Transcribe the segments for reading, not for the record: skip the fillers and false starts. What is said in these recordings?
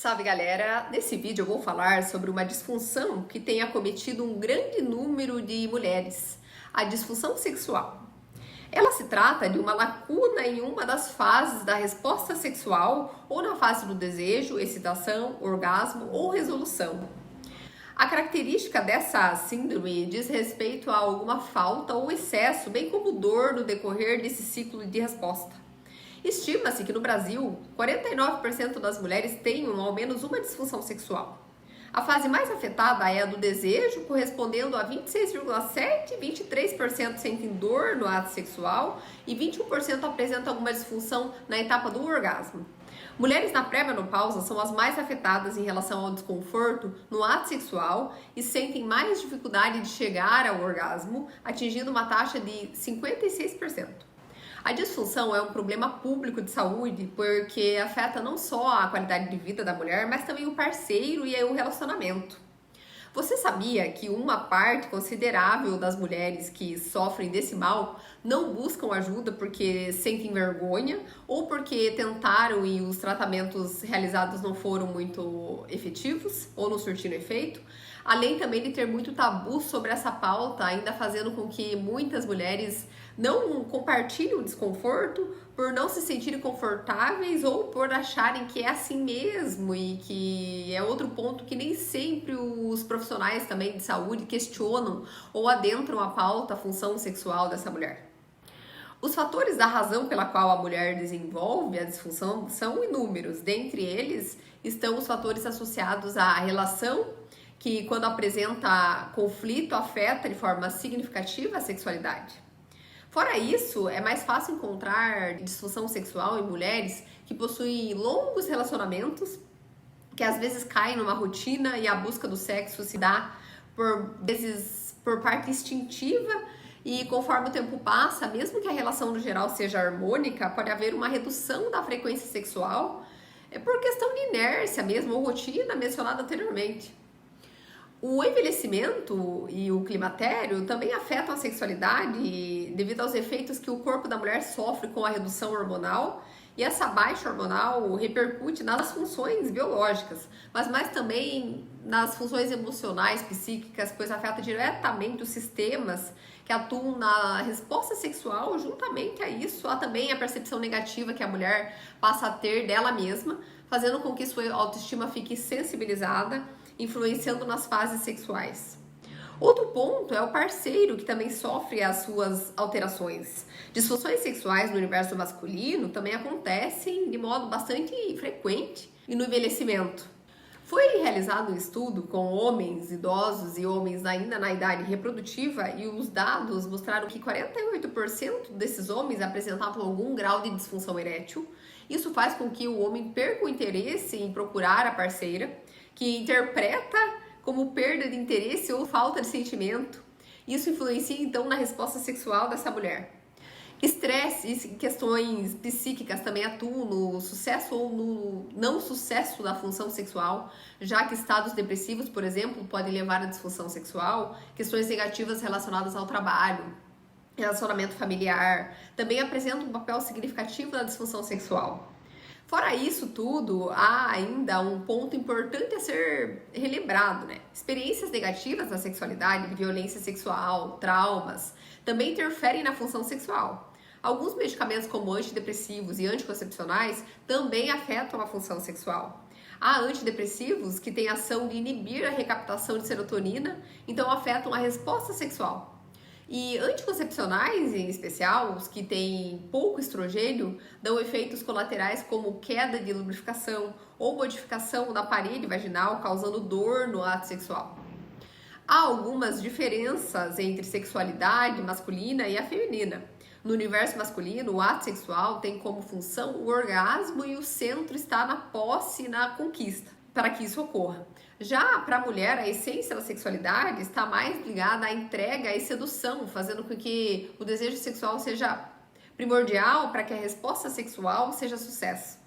Salve galera! Nesse vídeo eu vou falar sobre uma disfunção que tem acometido um grande número de mulheres, a disfunção sexual. Ela se trata de uma lacuna em uma das fases da resposta sexual ou na fase do desejo, excitação, orgasmo ou resolução. A característica dessa síndrome diz respeito a alguma falta ou excesso, bem como dor no decorrer desse ciclo de resposta. Estima-se que no Brasil, 49% das mulheres tenham ao menos uma disfunção sexual. A fase mais afetada é a do desejo, correspondendo a 26,7%, 23% sentem dor no ato sexual e 21% apresentam alguma disfunção na etapa do orgasmo. Mulheres na pré-menopausa são as mais afetadas em relação ao desconforto no ato sexual e sentem mais dificuldade de chegar ao orgasmo, atingindo uma taxa de 56%. A disfunção é um problema público de saúde porque afeta não só a qualidade de vida da mulher, mas também o parceiro e o relacionamento. Você sabia que uma parte considerável das mulheres que sofrem desse mal não buscam ajuda porque sentem vergonha ou porque tentaram e os tratamentos realizados não foram muito efetivos ou não surtiram efeito? Além também de ter muito tabu sobre essa pauta, ainda fazendo com que muitas mulheres não compartilhem o desconforto por não se sentirem confortáveis ou por acharem que é assim mesmo, e que é outro ponto que nem sempre os profissionais também de saúde questionam ou adentram a pauta, a função sexual dessa mulher. Os fatores da razão pela qual a mulher desenvolve a disfunção são inúmeros. Dentre eles estão os fatores associados à relação, que quando apresenta conflito afeta de forma significativa a sexualidade. Fora isso, é mais fácil encontrar disfunção sexual em mulheres que possuem longos relacionamentos, que às vezes caem numa rotina e a busca do sexo se dá por vezes por parte instintiva, e conforme o tempo passa, mesmo que a relação no geral seja harmônica, pode haver uma redução da frequência sexual por questão de inércia mesmo, ou rotina mencionada anteriormente. O envelhecimento e o climatério também afetam a sexualidade devido aos efeitos que o corpo da mulher sofre com a redução hormonal, e essa baixa hormonal repercute nas funções biológicas, mas mais também nas funções emocionais, psíquicas, pois afeta diretamente os sistemas que atuam na resposta sexual. Juntamente a isso, há também a percepção negativa que a mulher passa a ter dela mesma, fazendo com que sua autoestima fique sensibilizada, influenciando nas fases sexuais. Outro ponto é o parceiro, que também sofre as suas alterações. Disfunções sexuais no universo masculino também acontecem de modo bastante frequente e no envelhecimento. Foi realizado um estudo com homens idosos e homens ainda na idade reprodutiva, e os dados mostraram que 48% desses homens apresentavam algum grau de disfunção erétil. Isso faz com que o homem perca o interesse em procurar a parceira, que interpreta como perda de interesse ou falta de sentimento. Isso influencia então na resposta sexual dessa mulher. Estresse e questões psíquicas também atuam no sucesso ou no não sucesso da função sexual, já que estados depressivos, por exemplo, podem levar à disfunção sexual. Questões negativas relacionadas ao trabalho, relacionamento familiar, também apresentam um papel significativo na disfunção sexual. Fora isso tudo, há ainda um ponto importante a ser relembrado, né? Experiências negativas na sexualidade, de violência sexual, traumas, também interferem na função sexual. Alguns medicamentos como antidepressivos e anticoncepcionais também afetam a função sexual. Há antidepressivos que têm ação de inibir a recaptação de serotonina, então afetam a resposta sexual. E anticoncepcionais, em especial, os que têm pouco estrogênio, dão efeitos colaterais como queda de lubrificação ou modificação da parede vaginal, causando dor no ato sexual. Há algumas diferenças entre sexualidade masculina e a feminina. No universo masculino, o ato sexual tem como função o orgasmo e o centro está na posse e na conquista, para que isso ocorra. Já para a mulher, a essência da sexualidade está mais ligada à entrega e sedução, fazendo com que o desejo sexual seja primordial para que a resposta sexual seja sucesso.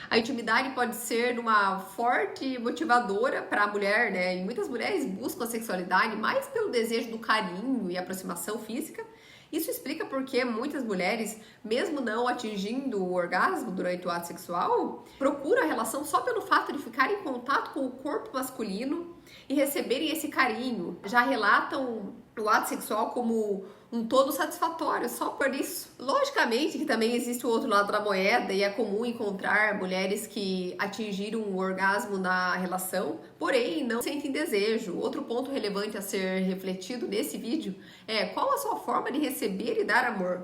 A intimidade pode ser uma forte motivadora para a mulher, né? E muitas mulheres buscam a sexualidade mais pelo desejo do carinho e aproximação física, Isso explica porque muitas mulheres, mesmo não atingindo o orgasmo durante o ato sexual, procuram a relação só pelo fato de ficar em contato com o corpo masculino e receberem esse carinho. Já relatam o ato sexual como um todo satisfatório, só por isso. Logicamente que também existe o outro lado da moeda e é comum encontrar mulheres que atingiram o orgasmo na relação, porém não sentem desejo. Outro ponto relevante a ser refletido nesse vídeo é qual a sua forma de receber e dar amor.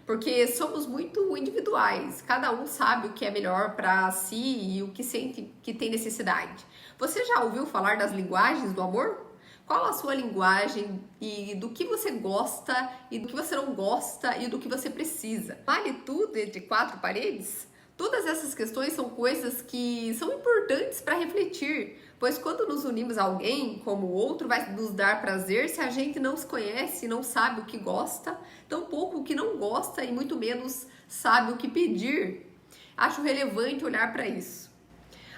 Porque somos muito individuais, cada um sabe o que é melhor para si e o que sente que tem necessidade. Você já ouviu falar das linguagens do amor? Qual a sua linguagem e do que você gosta e do que você não gosta e do que você precisa? Vale tudo entre quatro paredes? Todas essas questões são coisas que são importantes para refletir, pois quando nos unimos a alguém, como o outro vai nos dar prazer se a gente não se conhece, não sabe o que gosta, tampouco o que não gosta e muito menos sabe o que pedir. Acho relevante olhar para isso.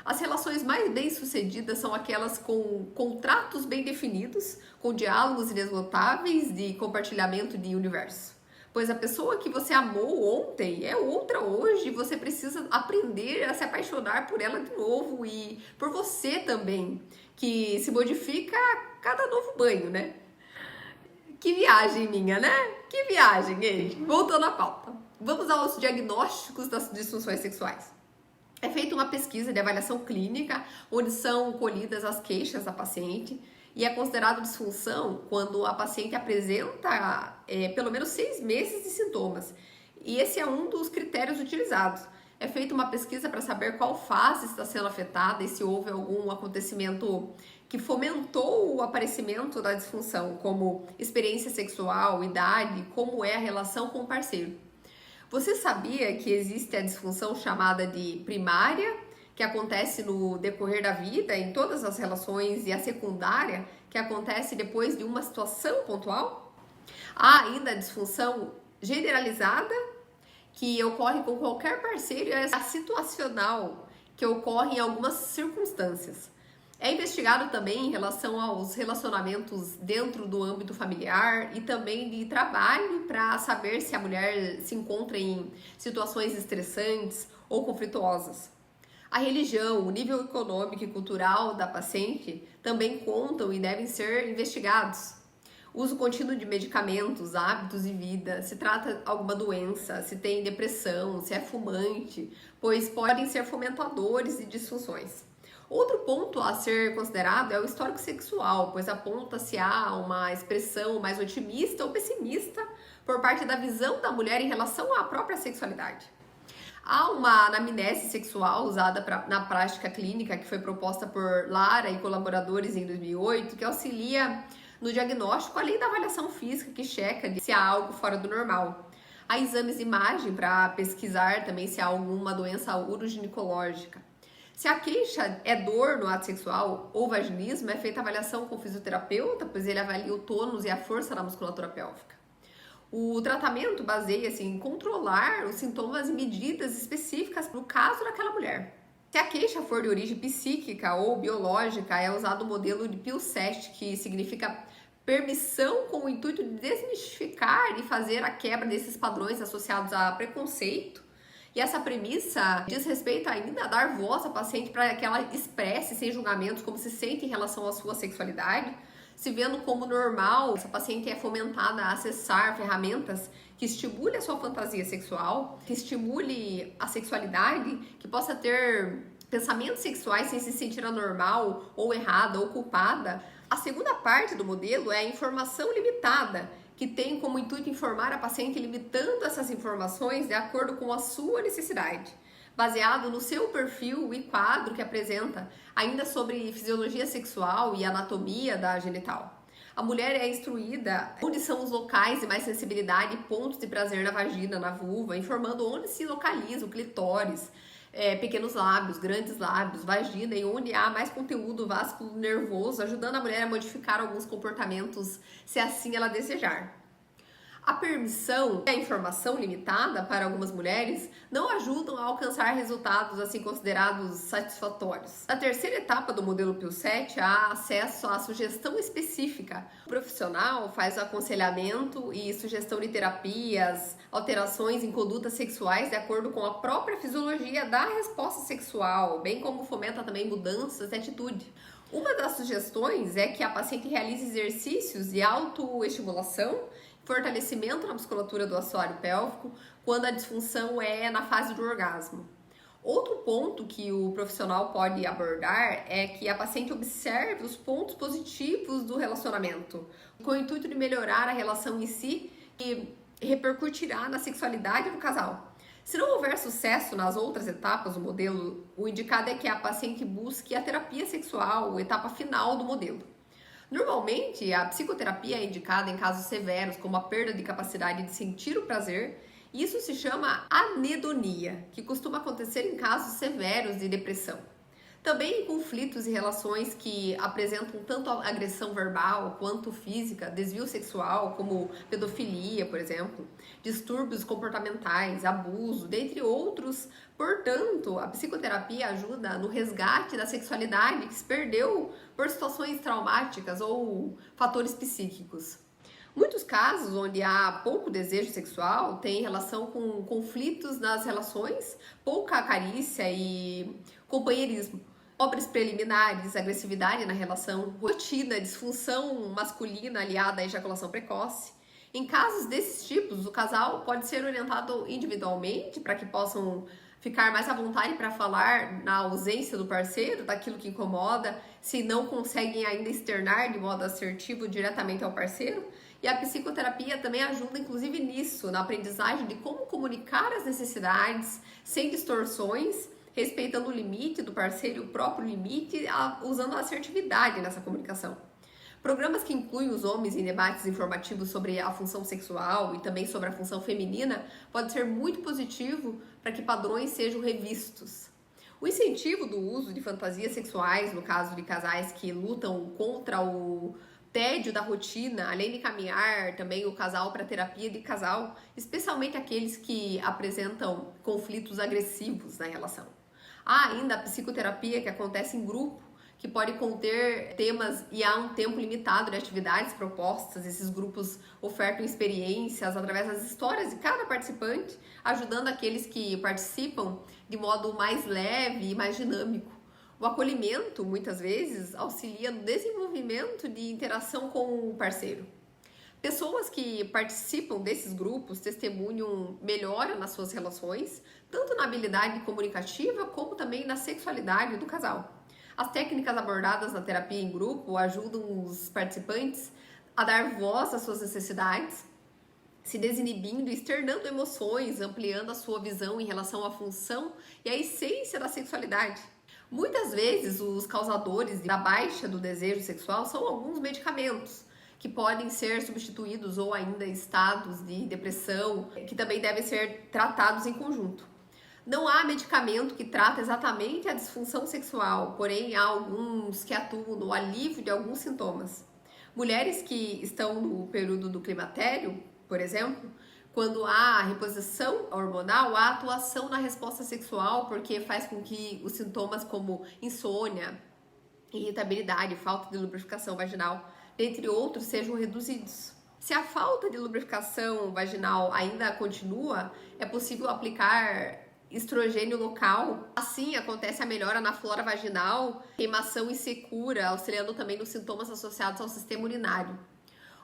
As relações mais bem-sucedidas são aquelas com contratos bem definidos, com diálogos inesgotáveis de compartilhamento de universo. Pois a pessoa que você amou ontem é outra hoje, você precisa aprender a se apaixonar por ela de novo e por você também, que se modifica a cada novo banho, né? Que viagem minha, né? Que viagem, gente! Voltando à pauta. Vamos aos diagnósticos das disfunções sexuais. É feita uma pesquisa de avaliação clínica, onde são colhidas as queixas da paciente e é considerado disfunção quando a paciente apresenta pelo menos 6 meses de sintomas. E esse é um dos critérios utilizados. É feita uma pesquisa para saber qual fase está sendo afetada e se houve algum acontecimento que fomentou o aparecimento da disfunção, como experiência sexual, idade, como é a relação com o parceiro. Você sabia que existe a disfunção chamada de primária, que acontece no decorrer da vida, em todas as relações, e a secundária, que acontece depois de uma situação pontual? Há ainda a disfunção generalizada, que ocorre com qualquer parceiro, e a situacional, que ocorre em algumas circunstâncias. É investigado também em relação aos relacionamentos dentro do âmbito familiar e também de trabalho para saber se a mulher se encontra em situações estressantes ou conflituosas. A religião, o nível econômico e cultural da paciente também contam e devem ser investigados. Uso contínuo de medicamentos, hábitos de vida, se trata de alguma doença, se tem depressão, se é fumante, pois podem ser fomentadores de disfunções. Outro ponto a ser considerado é o histórico sexual, pois aponta se há uma expressão mais otimista ou pessimista por parte da visão da mulher em relação à própria sexualidade. Há uma anamnese sexual usada na prática clínica que foi proposta por Lara e colaboradores em 2008, que auxilia no diagnóstico, além da avaliação física que checa se há algo fora do normal. Há exames de imagem para pesquisar também se há alguma doença uroginecológica. Se a queixa é dor no ato sexual ou vaginismo, é feita avaliação com o fisioterapeuta, pois ele avalia o tônus e a força da musculatura pélvica. O tratamento baseia-se em controlar os sintomas e medidas específicas no caso daquela mulher. Se a queixa for de origem psíquica ou biológica, é usado o modelo de Piaget, que significa permissão com o intuito de desmistificar e fazer a quebra desses padrões associados a preconceito. E essa premissa diz respeito ainda a dar voz à paciente para que ela expresse sem julgamentos como se sente em relação à sua sexualidade, se vendo como normal. Essa paciente é fomentada a acessar ferramentas que estimule a sua fantasia sexual, que estimule a sexualidade, que possa ter pensamentos sexuais sem se sentir anormal ou errada ou culpada. A segunda parte do modelo é a informação limitada, que tem como intuito informar a paciente limitando essas informações de acordo com a sua necessidade, baseado no seu perfil e quadro que apresenta, ainda sobre fisiologia sexual e anatomia da genital. A mulher é instruída onde são os locais de mais sensibilidade e pontos de prazer na vagina, na vulva, informando onde se localiza o clitóris, pequenos lábios, grandes lábios, vagina e onde há mais conteúdo vasculo nervoso, ajudando a mulher a modificar alguns comportamentos, se assim ela desejar. A permissão e a informação limitada para algumas mulheres não ajudam a alcançar resultados assim considerados satisfatórios. Na terceira etapa do modelo Piaget, há acesso à sugestão específica. O profissional faz o aconselhamento e sugestão de terapias, alterações em condutas sexuais de acordo com a própria fisiologia da resposta sexual, bem como fomenta também mudanças de atitude. Uma das sugestões é que a paciente realize exercícios de autoestimulação, fortalecimento na musculatura do assoalho pélvico, quando a disfunção é na fase do orgasmo. Outro ponto que o profissional pode abordar é que a paciente observe os pontos positivos do relacionamento, com o intuito de melhorar a relação em si e repercutirá na sexualidade do casal. Se não houver sucesso nas outras etapas do modelo, o indicado é que a paciente busque a terapia sexual, a etapa final do modelo. Normalmente, a psicoterapia é indicada em casos severos, como a perda de capacidade de sentir o prazer. Isso se chama anedonia, que costuma acontecer em casos severos de depressão. Também em conflitos e relações que apresentam tanto agressão verbal quanto física, desvio sexual, como pedofilia, por exemplo, distúrbios comportamentais, abuso, dentre outros. Portanto, a psicoterapia ajuda no resgate da sexualidade que se perdeu por situações traumáticas ou fatores psíquicos. Muitos casos onde há pouco desejo sexual têm relação com conflitos nas relações, pouca carícia e companheirismo. Obras preliminares, agressividade na relação, rotina, disfunção masculina aliada à ejaculação precoce. Em casos desses tipos, o casal pode ser orientado individualmente para que possam ficar mais à vontade para falar na ausência do parceiro, daquilo que incomoda, se não conseguem ainda externar de modo assertivo diretamente ao parceiro. E a psicoterapia também ajuda, inclusive, nisso, na aprendizagem de como comunicar as necessidades sem distorções, respeitando o limite do parceiro e o próprio limite, usando a assertividade nessa comunicação. Programas que incluem os homens em debates informativos sobre a função sexual e também sobre a função feminina pode ser muito positivo para que padrões sejam revistos. O incentivo do uso de fantasias sexuais, no caso de casais que lutam contra o tédio da rotina, além de caminhar também o casal para terapia de casal, especialmente aqueles que apresentam conflitos agressivos na relação. Há ainda a psicoterapia que acontece em grupo, que pode conter temas e há um tempo limitado de atividades propostas. Esses grupos ofertam experiências através das histórias de cada participante, ajudando aqueles que participam de modo mais leve e mais dinâmico. O acolhimento, muitas vezes, auxilia no desenvolvimento de interação com o parceiro. Pessoas que participam desses grupos testemunham melhora nas suas relações, tanto na habilidade comunicativa como também na sexualidade do casal. As técnicas abordadas na terapia em grupo ajudam os participantes a dar voz às suas necessidades, se desinibindo e externando emoções, ampliando a sua visão em relação à função e à essência da sexualidade. Muitas vezes, os causadores da baixa do desejo sexual são alguns medicamentos, que podem ser substituídos ou ainda estados de depressão, que também devem ser tratados em conjunto. Não há medicamento que trata exatamente a disfunção sexual, porém há alguns que atuam no alívio de alguns sintomas. Mulheres que estão no período do climatério, por exemplo, quando há reposição hormonal, há atuação na resposta sexual, porque faz com que os sintomas como insônia, irritabilidade, falta de lubrificação vaginal, dentre outros, sejam reduzidos. Se a falta de lubrificação vaginal ainda continua, é possível aplicar estrogênio local. Assim, acontece a melhora na flora vaginal, queimação e secura, auxiliando também nos sintomas associados ao sistema urinário.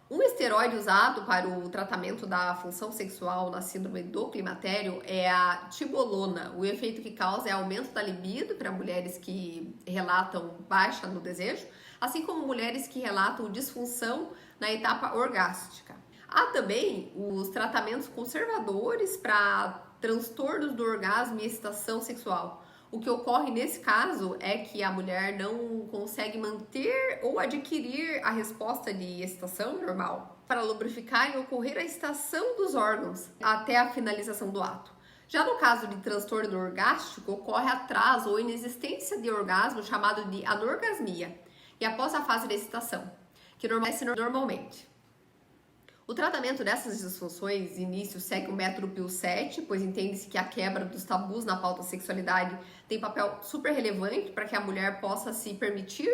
Um esteroide usado para o tratamento da função sexual na síndrome do climatério é a tibolona. O efeito que causa é aumento da libido para mulheres que relatam baixa no desejo, assim como mulheres que relatam disfunção na etapa orgástica. Há também os tratamentos conservadores para transtornos do orgasmo e excitação sexual. O que ocorre nesse caso é que a mulher não consegue manter ou adquirir a resposta de excitação normal para lubrificar e ocorrer a excitação dos órgãos até a finalização do ato. Já no caso de transtorno orgástico, ocorre atraso ou inexistência de orgasmo chamado de anorgasmia e após a fase de excitação, que acontece normalmente. O tratamento dessas disfunções, início, segue o método PIL-7, pois entende-se que a quebra dos tabus na pauta sexualidade tem papel super relevante para que a mulher possa se permitir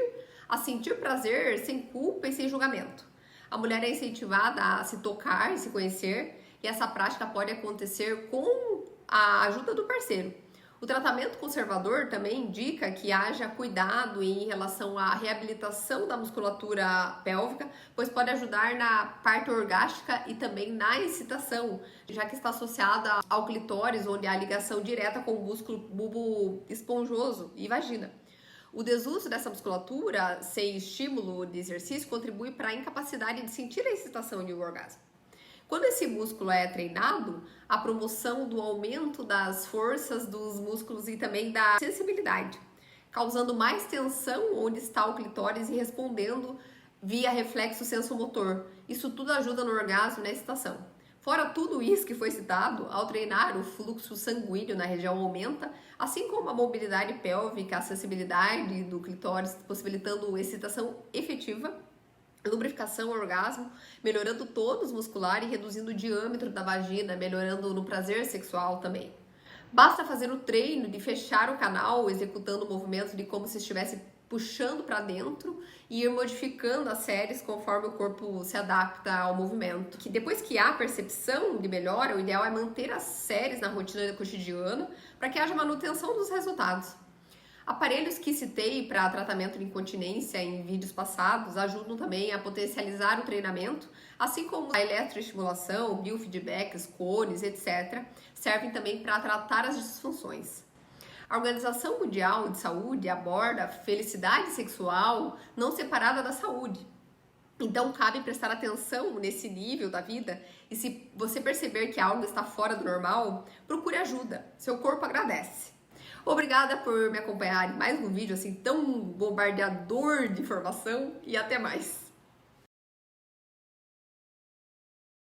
a sentir prazer sem culpa e sem julgamento. A mulher é incentivada a se tocar e se conhecer, e essa prática pode acontecer com a ajuda do parceiro. O tratamento conservador também indica que haja cuidado em relação à reabilitação da musculatura pélvica, pois pode ajudar na parte orgástica e também na excitação, já que está associada ao clitóris, onde há ligação direta com o músculo bulbo esponjoso e vagina. O desuso dessa musculatura, sem estímulo de exercício, contribui para a incapacidade de sentir a excitação e o orgasmo. Quando esse músculo é treinado, a promoção do aumento das forças dos músculos e também da sensibilidade, causando mais tensão onde está o clitóris e respondendo via reflexo sensomotor. Isso tudo ajuda no orgasmo e na excitação. Fora tudo isso que foi citado, ao treinar, o fluxo sanguíneo na região aumenta, assim como a mobilidade pélvica, a sensibilidade do clitóris, possibilitando excitação efetiva, lubrificação, orgasmo, melhorando tônus muscular e reduzindo o diâmetro da vagina, melhorando no prazer sexual também. Basta fazer o treino de fechar o canal, executando o movimento de como se estivesse puxando para dentro e ir modificando as séries conforme o corpo se adapta ao movimento. Que depois que há percepção de melhora, o ideal é manter as séries na rotina cotidiana para que haja manutenção dos resultados. Aparelhos que citei para tratamento de incontinência em vídeos passados ajudam também a potencializar o treinamento, assim como a eletroestimulação, biofeedbacks, cones, etc., servem também para tratar as disfunções. A Organização Mundial de Saúde aborda a felicidade sexual não separada da saúde. Então, cabe prestar atenção nesse nível da vida e se você perceber que algo está fora do normal, procure ajuda. Seu corpo agradece. Obrigada por me acompanhar em mais um vídeo assim tão bombardeador de informação e até mais!